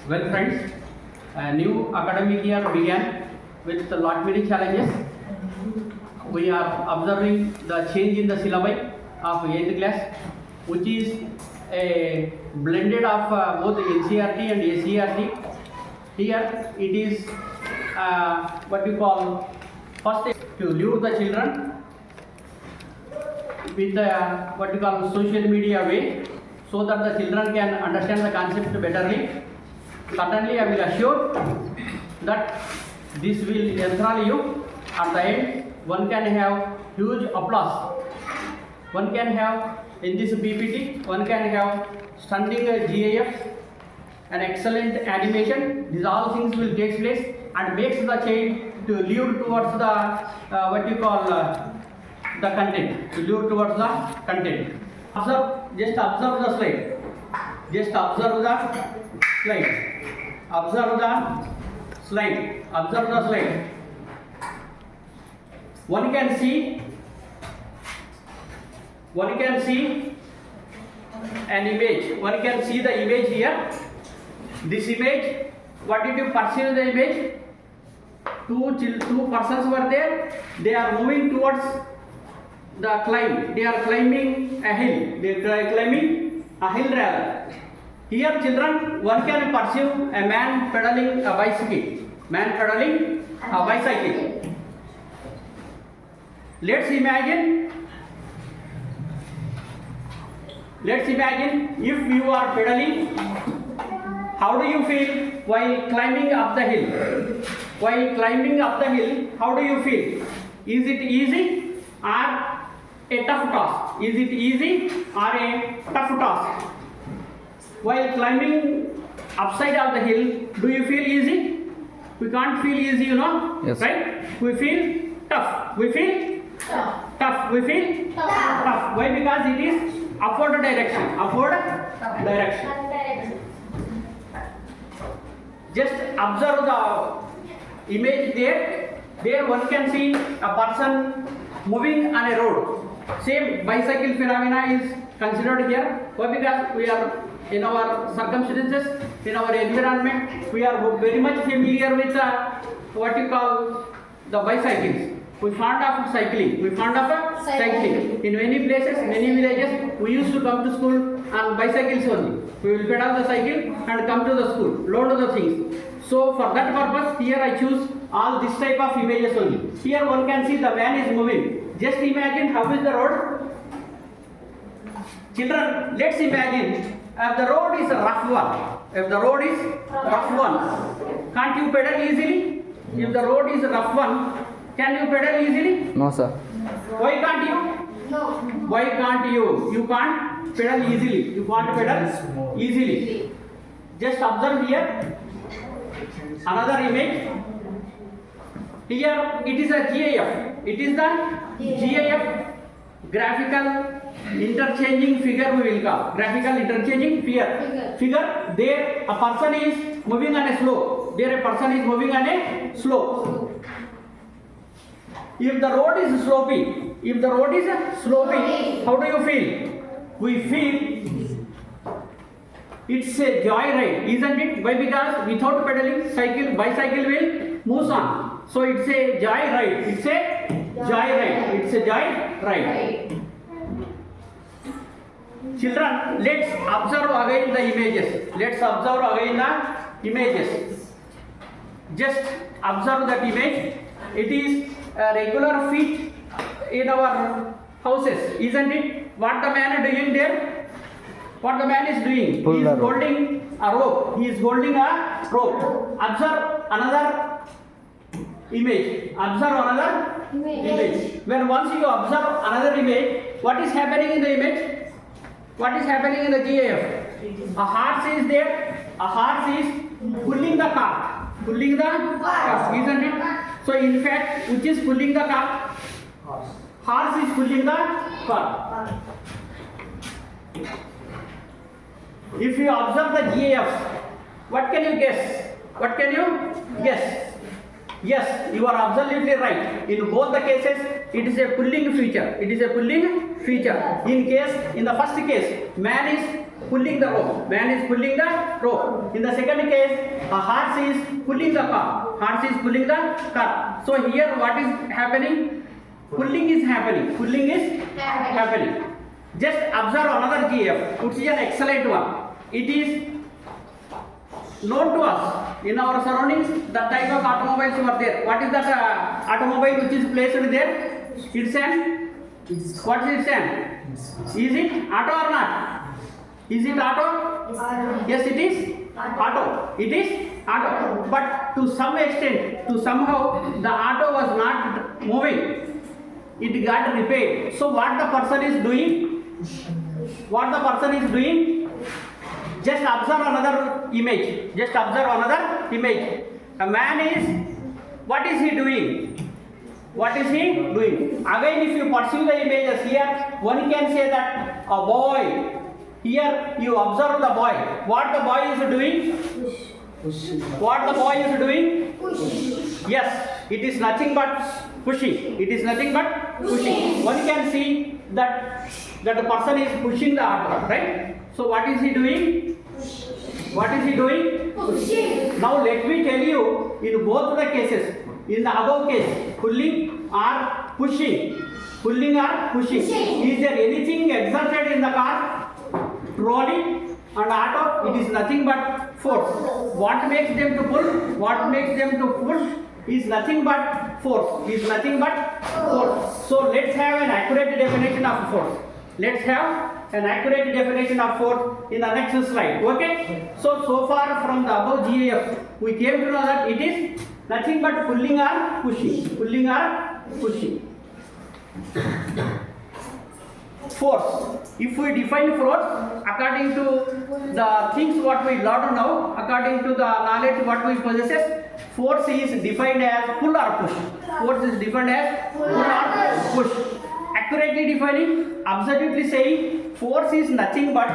Well, friends, a new academic year began with a lot many challenges. We are observing the change in the syllabi of 8th class, which is a blended of both NCRT and ACRT. Here it is what we call first to lure the children with what we call social media way, so that the children can understand the concept betterly. Certainly, I will assure that this will enthrall you. At the end, one can have huge applause. One can have in this PPT, one can have stunning GIF, an excellent animation. These all things will take place and makes the child to lure towards the what you call the content. To lure towards the content. Just observe the slide. Just observe the slide. Observe the slide. Observe the slide. One can see an image. One can see the image here. This image, what did you perceive the image? Two persons were there. They are moving towards the climb. They are climbing a hill. They are climbing a hill rather. Here, children, one can perceive a man pedaling a bicycle. Man pedaling a bicycle. Let's imagine if you are pedaling, how do you feel while climbing up the hill? While climbing up the hill, how do you feel? Is it easy or a tough task? Is it easy or a tough task? While climbing upside of the hill, do you feel easy? We can't feel easy, you know, yes. Right? We feel tough. We feel tough. We feel tough. Why? Because it is upward direction. Upward direction. Just observe the image there. There one can see a person moving on a road. Same bicycle phenomena is considered here. Why? Because we are in our circumstances, in our environment, we are very much familiar with what you call the bicycles. We fond of cycling. In many places, many villages, we used to come to school on bicycles only. We will pedal the cycle and come to the school, load the things. So for that purpose, here I choose all this type of images only. Here one can see the man is moving. Just imagine how is the road. Children, let's imagine if the road is a rough one, can't you pedal easily? If the road is a rough one, can you pedal easily? No, sir. Why can't you? No. Why can't you? You can't pedal easily. You can't pedal easily. Just observe here another image. Here it is a GIF. It is the GIF, graphical interchanging figure we will call. Graphical interchanging figure. There a person is moving on a slope. If the road is sloping, how do you feel? We feel it's a joyride, isn't it? Why? Because without pedaling, bicycle will move on. So it's a joyride. Children, let's observe again the images. Just observe that image. It is a regular feet in our houses, isn't it? What the man is doing there? What the man is doing? He is holding a rope. Observe another image. When once you observe another image, what is happening in the image? What is happening in the GIF? A horse is there. A horse is pulling the cart. Isn't it? So in fact, which is pulling the cart? Horse is pulling the cart. If you observe the GIFs, what can you guess? Yes, you are absolutely right. In both the cases, it is a pulling feature. In the first case, man is pulling the rope. Man is pulling the rope. In the second case, a horse is pulling the car. Horse is pulling the car. So here what is happening? Pulling is happening. Pulling is happening. Just observe another GF, which is an excellent one. It is known to us in our surroundings. That type of automobiles were there. What is that automobile which is placed there? It's an, what is it? Is it auto or not? Is it auto? Yes, it is auto. It is auto. But to some extent, to somehow the auto was not moving. It got repaired. So what the person is doing? What the person is doing? Just observe another image. Just observe another image. A man is, what is he doing? What is he doing? Again, if you pursue the images here, one can say that a boy. Here you observe the boy. What the boy is doing? What the boy is doing? Yes, it is nothing but pushing. It is nothing but pushing. One can see that the person is pushing the auto, right? So what is he doing? What is he doing? Pushing. Now let me tell you, in both the cases, in the above case, pulling or pushing. Pulling or pushing. Is there anything exerted in the car? Trolley and auto, it is nothing but force. What makes them to pull? What makes them to push? Is nothing but force. Is nothing but force. So let's have an accurate definition of force. Let's have an accurate definition of force in the next slide. Okay? So far from the above GAF, we came to know that it is nothing but pulling or pushing. Pulling or pushing. Force. If we define force according to the things what we learn now, according to the knowledge what we possess, force is defined as pull or push. Force is defined as pull or push. Accurately defining, absolutely saying, force is nothing but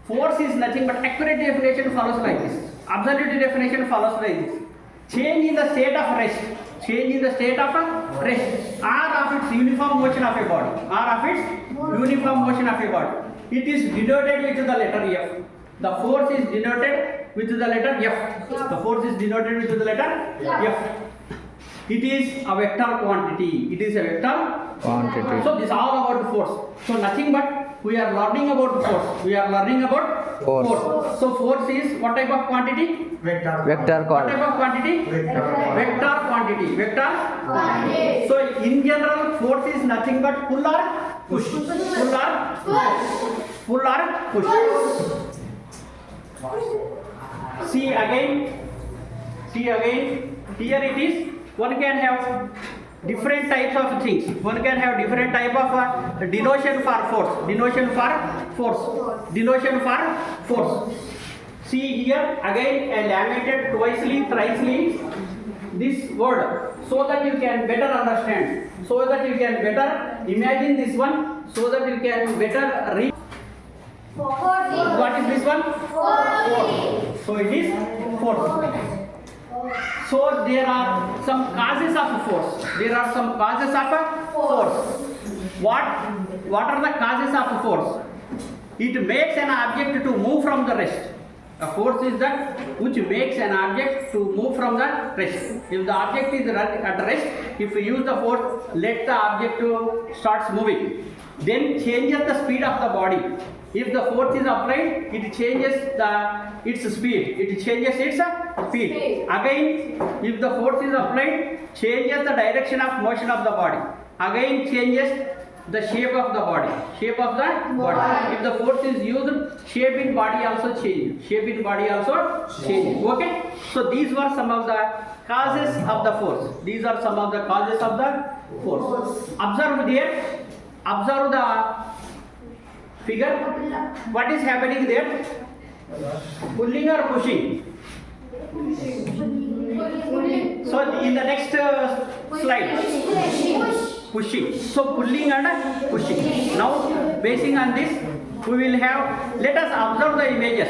accurate definition follows like this. Absolute definition follows like this. Change in the state of rest. Change in the state of rest or of its uniform motion of a body. Or of its uniform motion of a body. It is denoted with the letter F. The force is denoted with the letter F. The force is denoted with the letter F. It is a vector quantity. It is a vector quantity. So this is all about force. So nothing but we are learning about force. We are learning about force. So force is what type of quantity? Vector quantity. What type of quantity? Vector quantity. Vector quantity. So in general, force is nothing but pull or push. Pull or push. Pull or push. See again. Here it is. One can have different types of things. One can have different type of denotation for force. Denotation for force. Denotation for force. See here again a laminated twicely, thricely this word so that you can better understand. So that you can better imagine this one. So that you can better read. What is this one? Force. So it is force. So there are some causes of force. There are some causes of force. What are the causes of force? It makes an object to move from the rest. A force is that which makes an object to move from the rest. If the object is at rest, if we use the force, let the object to starts moving. Then changes the speed of the body. If the force is applied, it changes its speed. It changes its speed. Again, if the force is applied, changes the direction of motion of the body. Again, changes the shape of the body. Shape of the body. If the force is used, shape in body also changes. Shape in body also changes. Okay? So these were some of the causes of the force. These are some of the causes of the force. Observe there. Observe the figure. What is happening there? Pulling or pushing? So in the next slide, pushing. So pulling and pushing. Now basing on this, we will have, let us observe the images.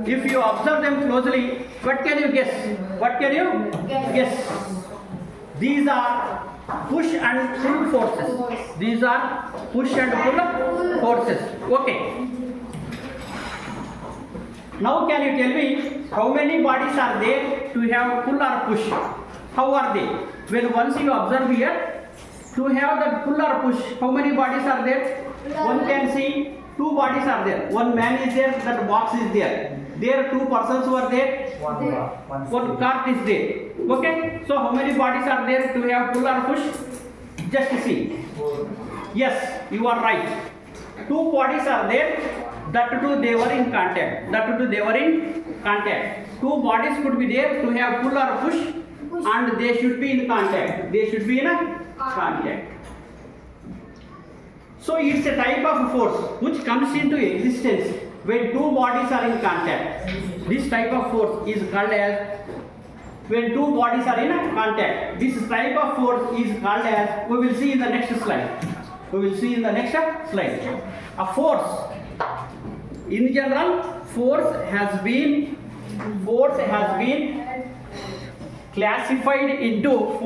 If you observe them closely, what can you guess? What can you guess? These are push and pull forces. These are push and pull forces. Okay. Now can you tell me how many bodies are there to have pull or push? How are they? When once you observe here, to have the pull or push, how many bodies are there? One can see two bodies are there. One man is there, that box is there. There two persons were there. One cart is there. Okay. So how many bodies are there to have pull or push? Just see. Yes, you are right. Two bodies are there. That too they were in contact. That too they were in contact. Two bodies could be there to have pull or push, and they should be in contact. They should be in a contact. So it's a type of force which comes into existence when two bodies are in contact. This type of force is called as when two bodies are in contact. This type of force is called as, we will see in the next slide. We will see in the next slide. A force. In general, force has been classified into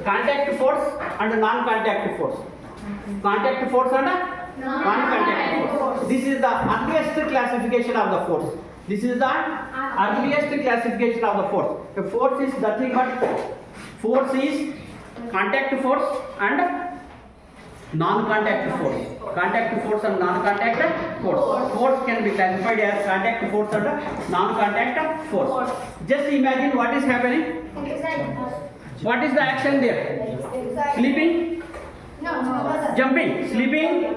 contact force and non-contact force. Contact force and non-contact force. This is the earliest classification of the force. This is the earliest classification of the force. A force is nothing but force is contact force and non-contact force. Contact force and non-contact force. Force can be classified as contact force and non-contact force. Just imagine what is happening. What is the action there? Sleeping? Jumping. Sleeping?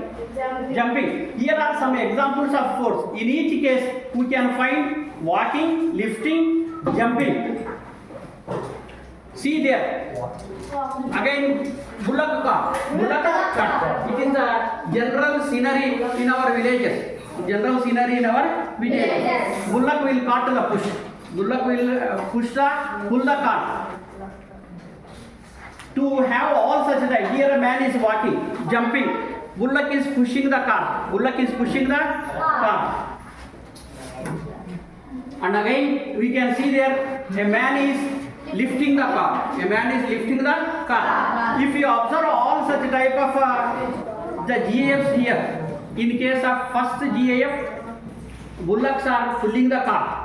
Jumping. Here are some examples of force. In each case, we can find walking, lifting, jumping. See there. Again, bullock cart. It is the general scenery in our villages. Bullock will cart the push. Bullock will pull the cart. To have all such that here a man is walking, jumping. Bullock is pushing the cart. And again, we can see there a man is lifting the car. If you observe all such type of the GAFs here, in case of first GAF, bullocks are pulling the car.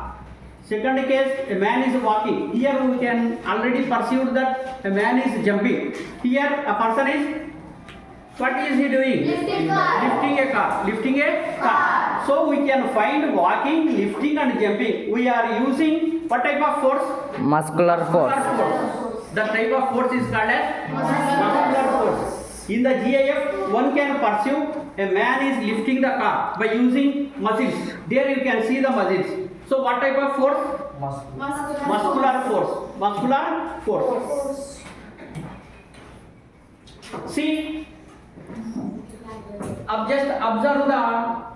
Second case, a man is walking. Here we can already perceive that a man is jumping. Here a person is, what is he doing? Lifting a car. So we can find walking, lifting and jumping. We are using what type of force? Muscular force. The type of force is called as muscular force. In the GIF, one can perceive a man is lifting the car by using muscles. There you can see the muscles. So what type of force? Muscular force. See, just observe the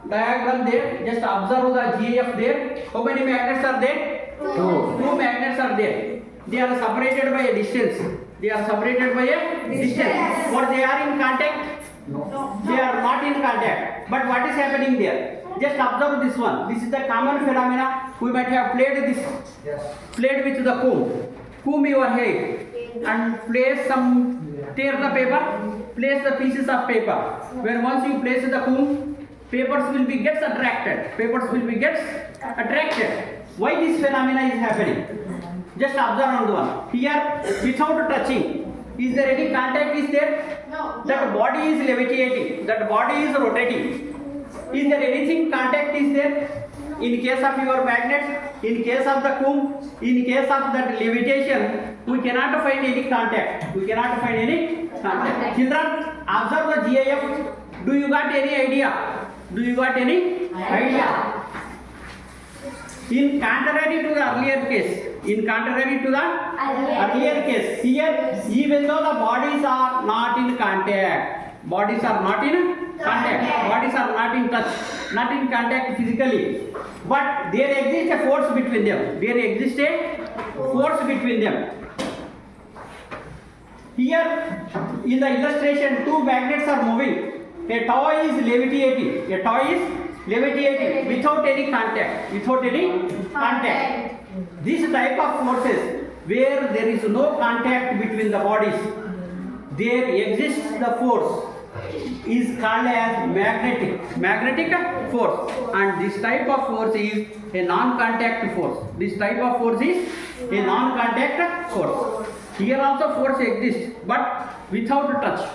diagram there. Just observe the GIF there. How many magnets are there? Two magnets are there. They are separated by a distance. But they are in contact? No. They are not in contact. But what is happening there? Just observe this one. This is the common phenomena. We might have played this. Yes. Played with the comb your hair and tear the paper. Place the pieces of paper. Where once you place the comb, papers will be gets attracted. Why this phenomena is happening? Just observe on the one. Here, without touching, is there any contact? Is there? No. That body is levitating. That body is rotating. Is there anything contact is there? In case of your magnet, in case of the comb, in case of that levitation, we cannot find any contact. Children, observe the GIF. Do you got any idea? In contrary to the earlier case, here, even though the bodies are not in contact, bodies are not in touch, not in contact physically, but there exists a force between them. Here, in the illustration, two magnets are moving. A toy is levitating without any contact. This type of forces, where there is no contact between the bodies, there exists the force is called as magnetic force, and this type of force is a non-contact force. This type of force is a non-contact force. Here also force exists, but without touch.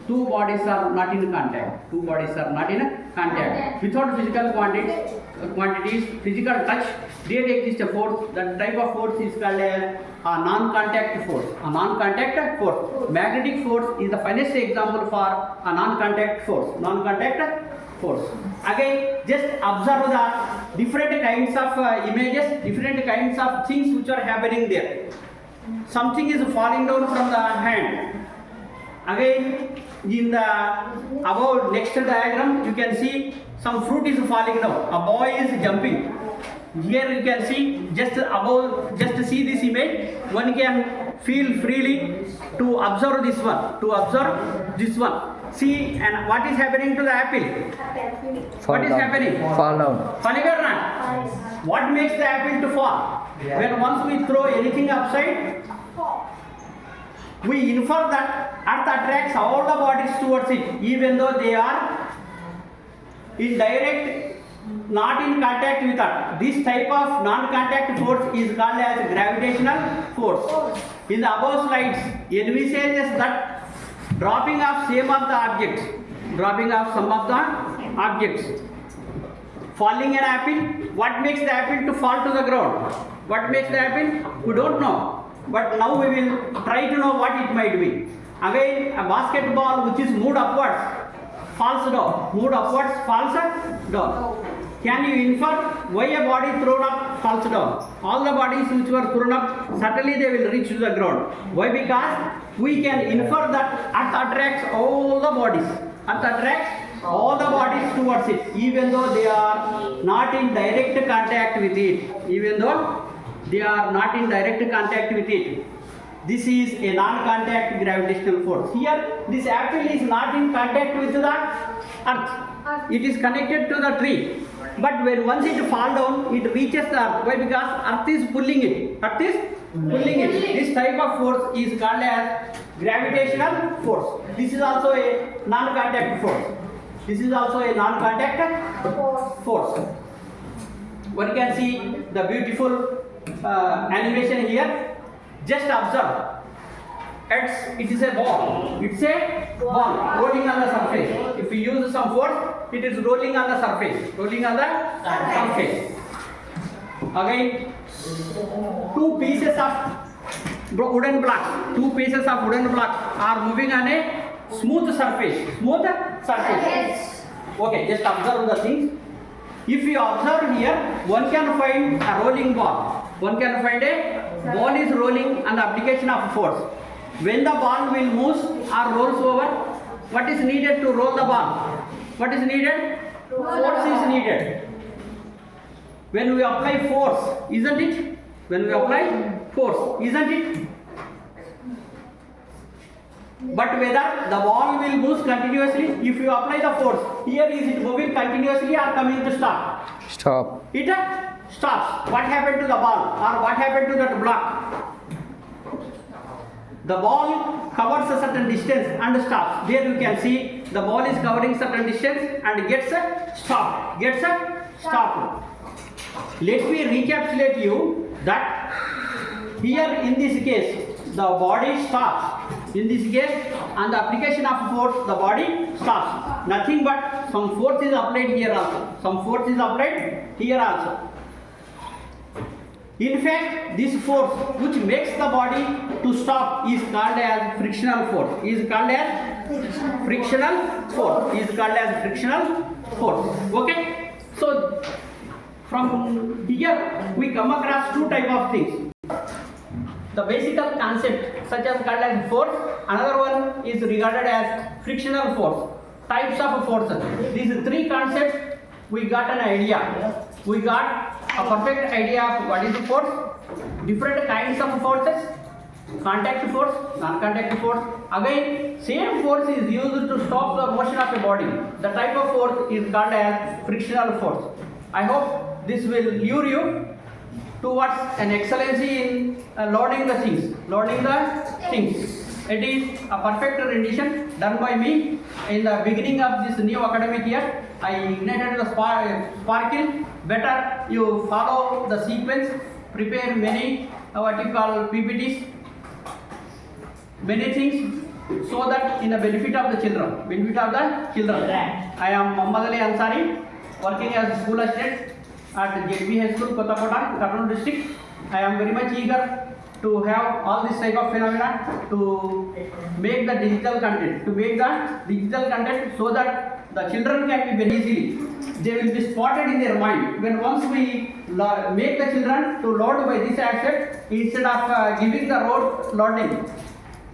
Two bodies are not in contact. Two bodies are not in contact. Without physical quantities, physical touch, there exists a force. That type of force is called as a non-contact force. A non-contact force. Magnetic force is the finest example for a non-contact force. Non-contact force. Again, just observe the different kinds of images, different kinds of things which are happening there. Something is falling down from the hand. Again, in the above next diagram, you can see some fruit is falling down. A boy is jumping. Here you can see just above, just see this image. One can feel freely to observe this one. To observe this one. See, and what is happening to the apple? What is happening? Fall down. Falling or not? What makes the apple to fall? When once we throw anything upside, we infer that earth attracts all the bodies towards it, even though they are in direct, not in contact with earth. This type of non-contact force is called as gravitational force. In the above slides, envisages that dropping of some of the objects, falling an apple. What makes the apple to fall to the ground? What makes the apple? We don't know. But now we will try to know what it might be. Again, a basketball which is moved upwards falls down. Moved upwards falls down. Can you infer why a body thrown up falls down? All the bodies which were thrown up, certainly they will reach to the ground. Why? Because we can infer that earth attracts all the bodies. Earth attracts all the bodies towards it, even though they are not in direct contact with it. Even though they are not in direct contact with it. This is a non-contact gravitational force. Here, this apple is not in contact with the earth. It is connected to the tree. But when once it falls down, it reaches the earth. Why? Because earth is pulling it. Earth is pulling it. This type of force is called as gravitational force. This is also a non-contact force. This is also a non-contact force. One can see the beautiful animation here. Just observe. It is a ball. It's a ball rolling on the surface. If we use some force, it is rolling on the surface. Rolling on the surface. Again, two pieces of wooden blocks. Two pieces of wooden blocks are moving on a smooth surface. Smooth surface. Okay, just observe the things. If you observe here, one can find a rolling ball. One can find a ball is rolling on the application of force. When the ball will move or rolls over, what is needed to roll the ball? What is needed? Force is needed. When we apply force, isn't it? When we apply force, isn't it? But whether the ball will move continuously, if you apply the force, here is it moving continuously or coming to stop? Stop. It stops. What happened to the ball or what happened to that block? The ball covers a certain distance and stops. There you can see the ball is covering certain distance and gets stopped. Let me recapitulate you that here in this case the body stops. In this case, on the application of force, the body stops. Nothing but some force is applied here also. Some force is applied here also. In fact, this force which makes the body to stop is called as frictional force. Is called as frictional force. Is called as frictional force. Okay. So from here we come across two type of things. The basic concept such as called as force. Another one is regarded as frictional force. Types of forces. These three concepts we got an idea. We got a perfect idea of what is the force, different kinds of forces, contact force, non-contact force. Again, same force is used to stop the motion of a body. The type of force is called as frictional force. I hope this will lure you towards an excellency in learning the things. It is a perfect rendition done by me in the beginning of this new academic year. I ignited the sparkle. Better you follow the sequence, prepare many what you call PPTs, many things, so that in the benefit of the children, I am Muhammad Ali Ansari, working as a school assistant at JP High School, Kottapata, Karnataka district. I am very much eager to have all this type of phenomena to make the digital content, so that the children can be very easily, they will be spotted in their mind. When once we make the children to load by this asset, instead of giving the road loading,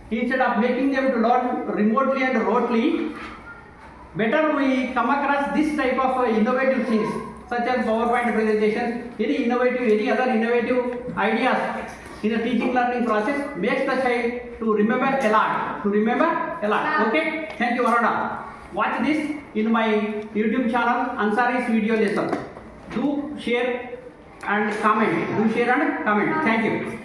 instead of making them to load remotely and remotely, better we come across this type of innovative things such as PowerPoint presentations, any other innovative ideas in the teaching learning process makes the child to remember a lot. Okay, thank you, Varada. Watch this in my YouTube channel, Ansari's video lesson. Do share and comment. Thank you.